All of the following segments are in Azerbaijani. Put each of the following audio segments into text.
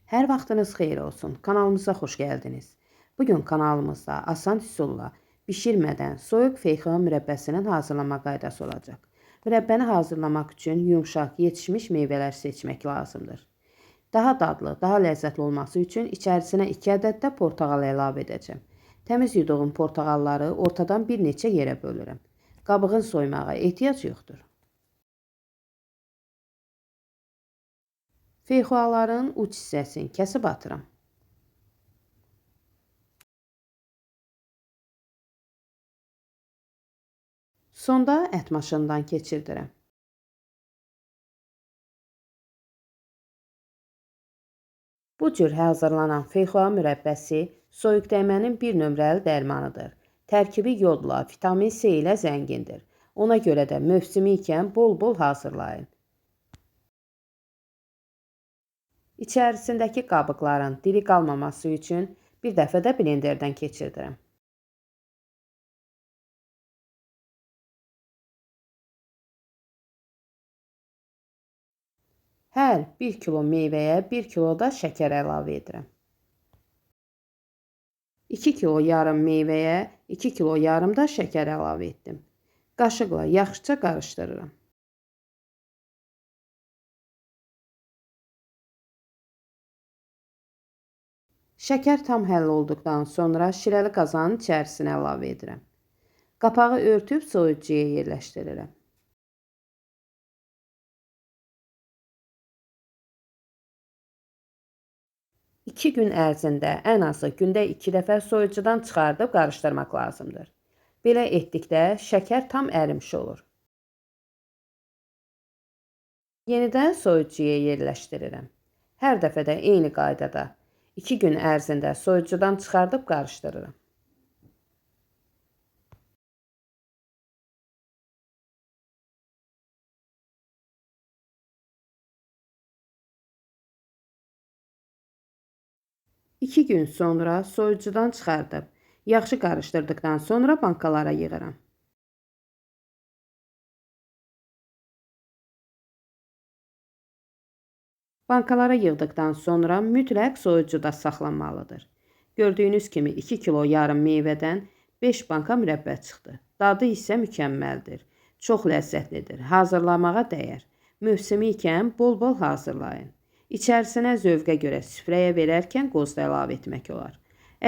Hər vaxtınız xeyir olsun. Kanalımıza xoş gəldiniz. Bugün kanalımızda asan üsulla bişirmədən soyuq feyxoa mürəbbəsinin hazırlama qaydası olacaq. Mürəbbəni hazırlamaq üçün yumşaq, yetişmiş meyvələr seçmək lazımdır. Daha dadlı, daha ləzzətli olması üçün içərisinə 2 ədəd də portağal əlavə edəcəm. Təmiz yuduğum portağalları ortadan bir neçə yerə bölürəm. Qabığın soymağa ehtiyac yoxdur. Feyxoaların uc hissəsini kəsib atıram. Sonda ət maşından keçirdirəm. Bu cür hazırlanan feyxoa mürəbbəsi soyuq dəymənin bir nömrəli dərmanıdır. Tərkibi yodla, vitamin C ilə zəngindir. Ona görə də mövsümü ikən bol-bol hazırlayın. İçərisindəki qabıqların diri qalmaması üçün bir dəfə də blenderdən keçirdirəm. Hər 1 kilo meyvəyə 1 kilo da şəkər əlavə edirəm. 2 kilo yarım meyvəyə 2 kilo yarım da şəkər əlavə etdim. Qaşıqla yaxşıca qarışdırıram. Şəkər tam həll olduqdan sonra şirəli qazanın içərisinə əlavə edirəm. Qapağı örtüb soyuducuya yerləşdirirəm. İki gün ərzində ən azı gündə 2 dəfə soyuducudan çıxardıb qarışdırmaq lazımdır. Belə etdikdə şəkər tam ərimiş olur. Yenidən soyuducuya yerləşdirirəm. Hər dəfədə eyni qaydada 2 gün ərzində soyuducudan çıxardıb qarışdırıram. İki gün sonra soyuducudan çıxardıb yaxşı qarışdırdıqdan sonra bankalara yığıram. Bankalara yığdıqdan sonra mütləq soyuducuda saxlanmalıdır. Gördüyünüz kimi 2 kilo yarım meyvədən 5 banka mürəbbə çıxdı. Dadı isə mükəmməldir. Çox ləzzətlidir. Hazırlamağa dəyər. Mövsümü ikən bol-bol hazırlayın. İçərisinə zövqə görə süfrəyə verərkən qoz da əlavə etmək olar.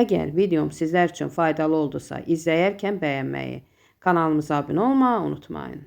Əgər videom sizlər üçün faydalı oldusa, izləyərkən bəyənməyi, kanalımıza abunə olmağı unutmayın.